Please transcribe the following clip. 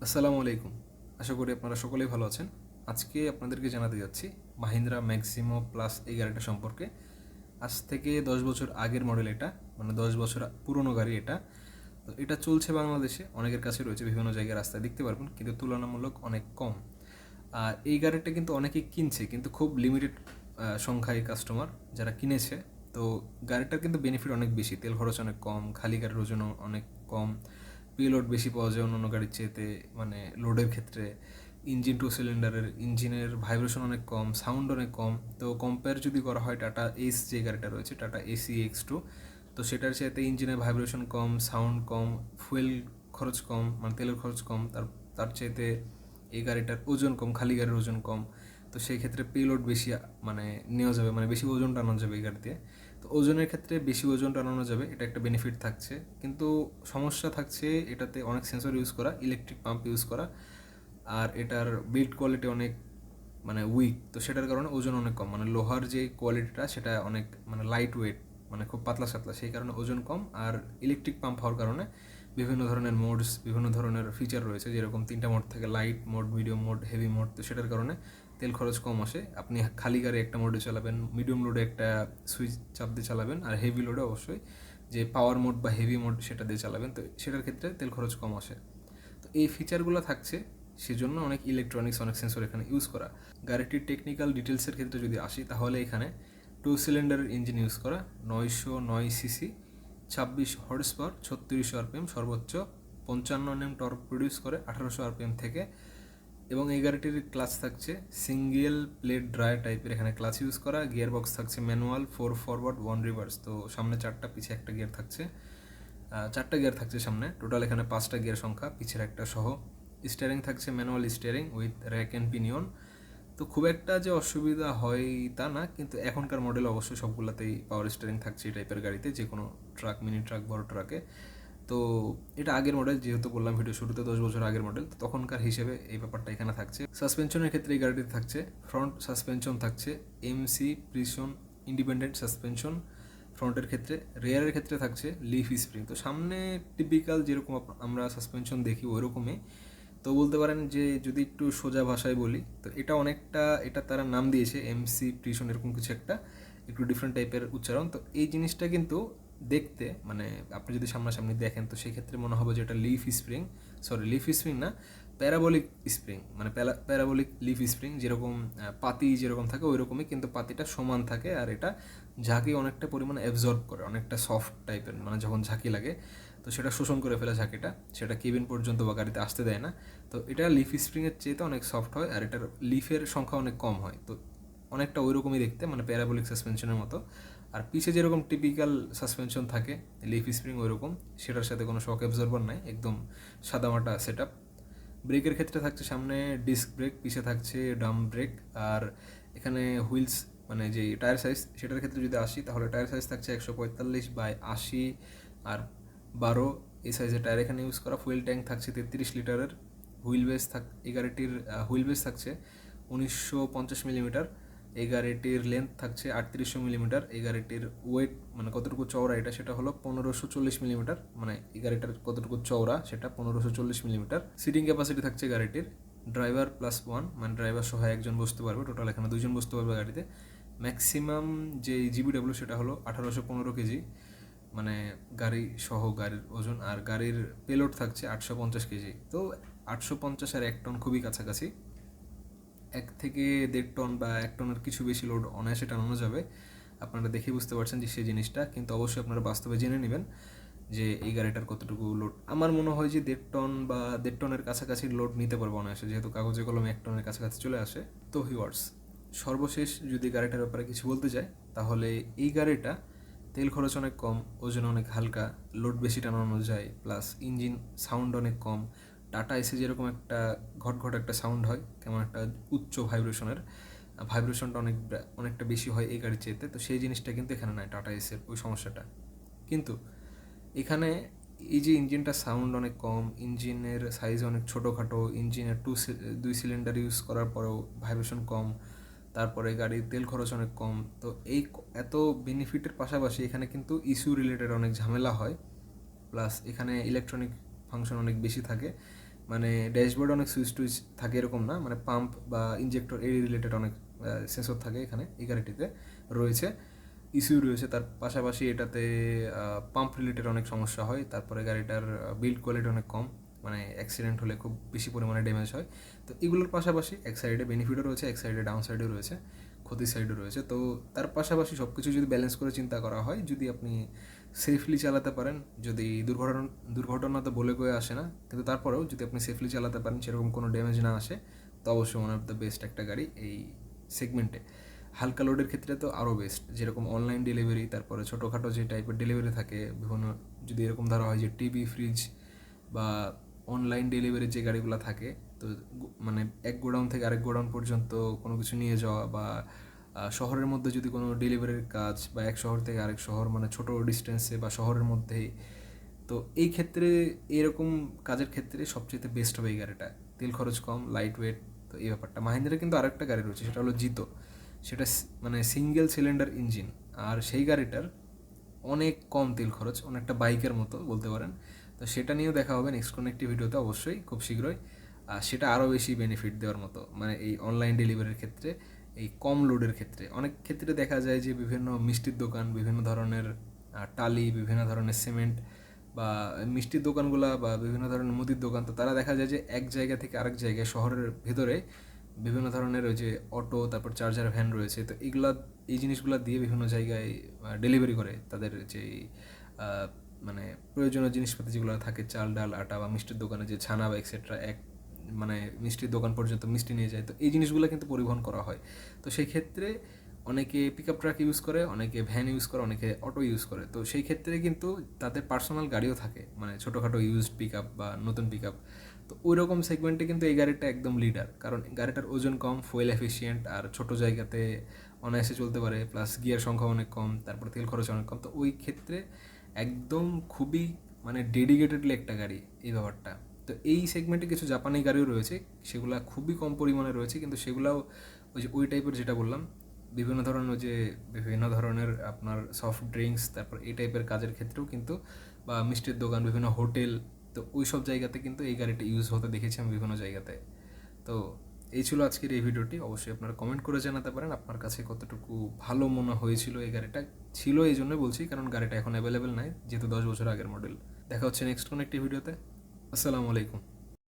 আসসালামু আলাইকুম। আশা করি আপনারা সকলেই ভালো আছেন। আজকে আপনাদেরকে জানাতে যাচ্ছি মাহিন্দ্রা ম্যাক্সিমো প্লাস এই গাড়িটা সম্পর্কে। আজ থেকে 10 বছর আগের মডেল এটা, মানে 10 বছর পুরনো গাড়ি এটা। তো এটা চলছে বাংলাদেশে, অনেকের কাছে রয়েছে, বিভিন্ন জায়গায় রাস্তায় দেখতে পারবেন, কিন্তু তুলনামূলক অনেক কম। আর এই গাড়িটা কিন্তু অনেকেই কিনছে, কিন্তু খুব লিমিটেড সংখ্যায় কাস্টমার যারা কিনেছে। তো গাড়িটার কিন্তু বেনিফিট অনেক বেশি, তেল খরচ অনেক কম, খালি গাড়ির ওজনও অনেক কম, পেলোড বেশি পাওয়া যায় অন্য গাড়ির চেয়েতে, মানে লোডের ক্ষেত্রে। ইঞ্জিন 2 সিলিন্ডারের, ইঞ্জিনের ভাইব্রেশন অনেক কম, সাউন্ড অনেক কম। তো কম্পেয়ার যদি করা হয় টাটা এস যে গাড়িটা রয়েছে, টাটা এসি এক্স 2, তো সেটার চাইতে ইঞ্জিনের ভাইব্রেশন কম, সাউন্ড কম, ফুয়েল খরচ কম, মানে তেলের খরচ কম, তার তার চাইতে এই গাড়িটার ওজন কম, খালি গাড়ির ওজন কম। তো সেই ক্ষেত্রে পেলোড বেশি, মানে নেওয়া যাবে, মানে বেশি ওজন টানানো যাবে এই গাড়ি দিয়ে। তো ওজনের ক্ষেত্রে বেশি ওজন টানানো যাবে, এটা একটা বেনিফিট থাকছে। কিন্তু সমস্যা থাকছে এটাতে অনেক সেন্সর ইউজ করা, ইলেকট্রিক পাম্প ইউজ করা, আর এটার বিল্ড কোয়ালিটি অনেক, মানে উইক। তো সেটার কারণে ওজন অনেক কম, মানে লোহার যে কোয়ালিটিটা সেটা অনেক, মানে লাইট ওয়েট, মানে খুব পাতলা সাতলা, সেই কারণে ওজন কম। আর ইলেকট্রিক পাম্প হওয়ার কারণে বিভিন্ন ধরনের মোডস, বিভিন্ন ধরনের ফিচার রয়েছে, যেরকম 3টা মোড থাকে, light mode, medium mode, heavy mode. তো সেটার কারণে তেল খরচ কম আসে। আপনি খালি গাড়ি একটা মোডে চালাবেন, মিডিয়াম লোডে একটা সুইচ চাপ দিয়ে চালাবেন, আর হেভি লোডে অবশ্যই যে পাওয়ার মোড বা হেভি মোড সেটা দিয়ে চালাবেন। তো সেটার ক্ষেত্রে তেল খরচ কম আসে। তো এই ফিচারগুলো থাকছে, সেজন্য অনেক ইলেকট্রনিক্স, অনেক সেন্সর এখানে ইউজ করা। গাড়িটির টেকনিক্যাল ডিটেলসের ক্ষেত্রে যদি আসি, তাহলে এখানে 2 সিলিন্ডারের ইঞ্জিন ইউজ করা, 909 সিসি, 26 হর্স পাওয়ার, 3600 RPM, সর্বোচ্চ 55 Nm টর্ক প্রডিউস করে 1800 RPM থেকে। এবং এই গাড়িটির ক্লাচ থাকছে সিঙ্গেল প্লেট ড্রাই টাইপের, এখানে ক্লাচ ইউজ করা। গিয়ার বক্স থাকছে ম্যানুয়াল, 4 ফরওয়ার্ড 1 রিভার্স। তো সামনে 4টা, পিছে একটা গিয়ার থাকছে। 4টা গিয়ার থাকছে সামনে, টোটাল এখানে 5টা গিয়ার সংখ্যা, পিছের একটা সহ। স্টিয়ারিং থাকছে manual steering with rack and pinion. তো খুব একটা যে অসুবিধা হয় তা না, কিন্তু এখনকার মডেল অবশ্যই সবগুলোতেই পাওয়ার স্টিয়ারিং থাকছে এই টাইপের গাড়িতে, যে কোনো ট্রাক, মিনি ট্রাক, বড় ট্রাকে। তো এটা আগের মডেল, যেহেতু বললাম ভিডিও শুরুতে 10 বছর আগের মডেল, তো তখনকার হিসেবে এই ব্যাপারটা এখানে থাকছে। সাসপেনশনের ক্ষেত্রে এই গাড়িটিতে থাকছে ফ্রন্ট সাসপেনশন থাকছে এমসি প্রিসন ইন্ডিপেন্ডেন্ট সাসপেনশন ফ্রন্টের ক্ষেত্রে। রেয়ারের ক্ষেত্রে থাকছে লিফ স্প্রিং। তো সামনে টিপিক্যাল যেরকম আমরা সাসপেনশন দেখি ওইরকমই। তো বলতে পারেন যে যদি একটু সোজা ভাষায় বলি, তো এটা অনেকটা, এটা তারা নাম দিয়েছে এমসি প্রিসন, এরকম কিছু একটা, একটু ডিফারেন্ট টাইপের উচ্চারণ। তো এই জিনিসটা কিন্তু দেখতে, মানে আপনি যদি সামনাসামনি দেখেন, তো সেই ক্ষেত্রে মনে হবে যে এটা leaf spring, sorry leaf spring না, প্যারাবলিক স্প্রিং, মানে প্যারাবলিক লিফ স্প্রিং। যেরকম পাতি যেরকম থাকে ওই রকমই, কিন্তু পাতিটা সমান থাকে, আর এটা ঝাঁকি অনেকটা পরিমাণে অ্যাবজর্ব করে, অনেকটা সফট টাইপের, মানে যখন ঝাঁকি লাগে তো সেটা শোষণ করে ফেলে ঝাঁকিটা, সেটা কেবিন পর্যন্ত বা গাড়িতে আসতে দেয় না। তো এটা লিফ স্প্রিংয়ের চেয়ে অনেক সফট হয়, আর এটার লিফের সংখ্যা অনেক কম হয়। তো অনেকটা ওই রকমই দেখতে, মানে প্যারাবলিক সাসপেনশনের মতো। আর পিছে যেরকম টিপিক্যাল সাসপেনশন থাকে লিফ স্প্রিং ওই রকম, সেটার সাথে কোনো শক অ্যাবজর্বার নাই, একদম সাদামাটা সেট আপ। ব্রেকের ক্ষেত্রে থাকছে সামনে ডিস্ক ব্রেক, পিছে থাকছে ডাম ব্রেক। আর এখানে হুইলস, মানে যে টায়ার সাইজ, সেটার ক্ষেত্রে যদি আসি, তাহলে টায়ার সাইজ থাকছে 145/80 আর 12, এই সাইজের টায়ার এখানে ইউজ করা। ফুয়েল ট্যাঙ্ক থাকছে 33 লিটারের। হুইল বেস এই গাড়িটির হুইল বেস থাকছে 1950 মিলিমিটার। এই গাড়িটির লেন্থ থাকছে 3800 মিলিমিটার। এই গাড়িটির ওয়েট, মানে কতটুকু চওড়া এটা, সেটা হলো 1540 মিলিমিটার, মানে এই গাড়িটার কতটুকু চওড়া সেটা 1540 মিলিমিটার। সিটিং ক্যাপাসিটি থাকছে গাড়িটির ড্রাইভার +1, মানে ড্রাইভার সহ একজন বসতে পারবে, টোটাল এখানে 2জন বসতে পারবে গাড়িতে। ম্যাক্সিমাম যে জিবিডাব্লিউ সেটা হলো 1815 কেজি, মানে গাড়ি সহ গাড়ির ওজন। আর গাড়ির পেলোড থাকছে 850 কেজি। তো 850 আর 1 টন খুবই কাছাকাছি, 1 থেকে 1.5 টন বা 1 টনের কিছু বেশি লোড অনায়াসে টানানো যাবে। আপনারা দেখে বুঝতে পারছেন যে সেই জিনিসটা, কিন্তু অবশ্যই আপনারা বাস্তবে জেনে নেবেন যে এই গাড়িটার কতটুকু লোড। আমার মনে হয় যে 1.5 টন বা 1.5 টনের কাছাকাছি লোড নিতে পারবো অনায়াসে, যেহেতু কাগজে কলমে 1 টনের কাছাকাছি চলে আসে। তো হিওয়ার্স, সর্বশেষ যদি গাড়িটার ব্যাপারে কিছু বলতে চাই, তাহলে এই গাড়িটা তেল খরচ অনেক কম, ওজন অনেক হালকা, লোড বেশি টানানো যায়, প্লাস ইঞ্জিন সাউন্ড অনেক কম। টাটা এসে যেরকম একটা ঘট ঘট একটা সাউন্ড হয়, কেমন একটা উচ্চ ভাইব্রেশনের, ভাইব্রেশনটা অনেকটা বেশি হয় এই গাড়ির চেয়েতে। তো সেই জিনিসটা কিন্তু এখানে নাই টাটা এসের ওই সমস্যাটা। কিন্তু এখানে এই যে ইঞ্জিনটা সাউন্ড অনেক কম, ইঞ্জিনের সাইজ অনেক ছোটোখাটো, ইঞ্জিনের 2 সিলিন্ডার ইউজ করার পরেও ভাইব্রেশন কম, তারপরে গাড়ির তেল খরচ অনেক কম। তো এই এত বেনিফিটের পাশাপাশি এখানে কিন্তু ইস্যু রিলেটেড অনেক ঝামেলা হয়, প্লাস এখানে ইলেকট্রনিক ফাংশন অনেক বেশি থাকে, মানে ড্যাশবোর্ডে অনেক সুইচ টুইচ থাকে এরকম না, মানে পাম্প বা ইনজেক্টর এই রিলেটেড অনেক সেন্সর থাকে এখানে এই গাড়িটিতে রয়েছে, ইস্যু রয়েছে। তার পাশাপাশি এটাতে পাম্প রিলেটেড অনেক সমস্যা হয়। তারপরে গাড়িটার বিল্ড কোয়ালিটি অনেক কম, মানে অ্যাক্সিডেন্ট হলে খুব বেশি পরিমাণে ড্যামেজ হয়। তো এগুলোর পাশাপাশি এক সাইডে বেনিফিটও রয়েছে, এক সাইডে ডাউন সাইডও রয়েছে, ক্ষতির সাইডও রয়েছে। তো তার পাশাপাশি সব কিছু যদি ব্যালেন্স করে চিন্তা করা হয়, যদি আপনি সেফলি চালাতে পারেন, যদি দুর্ঘটনা তো বলে কয়ে আসে না, কিন্তু তারপরেও যদি আপনি সেফলি চালাতে পারেন, সেরকম কোনো ড্যামেজ না আসে, তো অবশ্যই ওয়ান অফ দ্য বেস্ট একটা গাড়ি এই সেগমেন্টে। হালকা লোডের ক্ষেত্রে তো আরও বেস্ট, যেরকম অনলাইন ডেলিভারি, তারপরে ছোটোখাটো যে টাইপের ডেলিভারি থাকে বিভিন্ন, যদি এরকম ধরা হয় যে টিভি, ফ্রিজ বা অনলাইন ডেলিভারির যে গাড়িগুলো থাকে, তো মানে এক গোডাউন থেকে আরেক গোডাউন পর্যন্ত কোনো কিছু নিয়ে যাওয়া, বা শহরের মধ্যে যদি কোনো ডেলিভারির কাজ, বা এক শহর থেকে আরেক শহর, মানে ছোটো ডিস্টেন্সে বা শহরের মধ্যেই, তো এই ক্ষেত্রে এরকম কাজের ক্ষেত্রে সবচেয়ে বেস্ট হবে এই গাড়িটা। তেল খরচ কম, লাইট ওয়েট। তো এই ব্যাপারটা মাহিন্দ্রার কিন্তু আরেকটা গাড়ি রয়েছে, সেটা হলো জিতো। সেটা মানে সিঙ্গেল সিলিন্ডার ইঞ্জিন, আর সেই গাড়িটার অনেক কম তেল খরচ, অনেকটা বাইকের মতো বলতে পারেন। তো সেটা নিয়েও দেখা হবে নেক্সট কোনো একটি ভিডিওতে অবশ্যই, খুব শীঘ্রই। আর সেটা আরও বেশি বেনিফিট দেওয়ার মতো, মানে এই অনলাইন ডেলিভারির ক্ষেত্রে, এই কম লোডের ক্ষেত্রে। অনেক ক্ষেত্রে দেখা যায় যে বিভিন্ন মিষ্টির দোকান, বিভিন্ন ধরনের টালি, বিভিন্ন ধরনের সিমেন্ট বা মিষ্টির দোকানগুলা, বা বিভিন্ন ধরনের মুদির দোকান, তো তারা দেখা যায় যে এক জায়গা থেকে আরেক জায়গায় শহরের ভেতরে বিভিন্ন ধরনের ওই যে অটো, তারপর চার্জার ভ্যান রয়েছে, তো এই জিনিসগুলো দিয়ে বিভিন্ন জায়গায় ডেলিভারি করে তাদের যে মানে প্রয়োজনীয় জিনিসপাতি যেগুলো থাকে, চাল, ডাল, আটা, বা মিষ্টির দোকানে যে ছানা বা এক্সেট্রা, মানে মিষ্টির দোকান পর্যন্ত মিষ্টি নিয়ে যায়। তো এই জিনিসগুলো কিন্তু পরিবহন করা হয়। তো সেই ক্ষেত্রে অনেকে পিক আপ ট্রাক ইউজ করে, অনেকে ভ্যান ইউজ করে, অনেকে অটো ইউজ করে। তো সেই ক্ষেত্রে কিন্তু তাদের পার্সোনাল গাড়িও থাকে, মানে ছোটোখাটো ইউজড পিক আপ বা নতুন পিক আপ। তো ওই রকম সেগমেন্টে কিন্তু এই গাড়িটা একদম লিডার, কারণ গাড়িটার ওজন কম, ফুয়েল এফিসিয়েন্ট, আর ছোটো জায়গাতে অনায়াসে চলতে পারে, প্লাস গিয়ার সংখ্যা অনেক কম, তারপর তেল খরচ অনেক কম। তো ওই ক্ষেত্রে একদম খুবই মানে ডেডিকেটেডলি একটা গাড়ি এই ব্যাপারটা। তো এই সেগমেন্টে কিছু জাপানি গাড়িও রয়েছে, সেগুলো খুবই কম পরিমাণে রয়েছে, কিন্তু সেগুলাও ওই টাইপের যেটা বললাম, বিভিন্ন ধরনের আপনার সফট ড্রিঙ্কস, তারপর এই টাইপের কাজের ক্ষেত্রেও কিন্তু, বা মিষ্টির দোকান, বিভিন্ন হোটেল, তো ওই সব জায়গাতে কিন্তু এই গাড়িটা ইউজ হতে দেখেছি আমি বিভিন্ন জায়গাতে। তো এই ছিল আজকের এই ভিডিওটি। অবশ্যই আপনারা কমেন্ট করে জানাতে পারেন আপনার কাছে কতটুকু ভালো মনে হয়েছিল এই গাড়িটা। ছিল এই জন্যই বলছি, কারণ গাড়িটা এখন অ্যাভেলেবেল নাই, যেহেতু 10 বছর আগের মডেল। দেখা হচ্ছে নেক্সট কোনো একটি ভিডিওতে। আসসালামু আলাইকুম।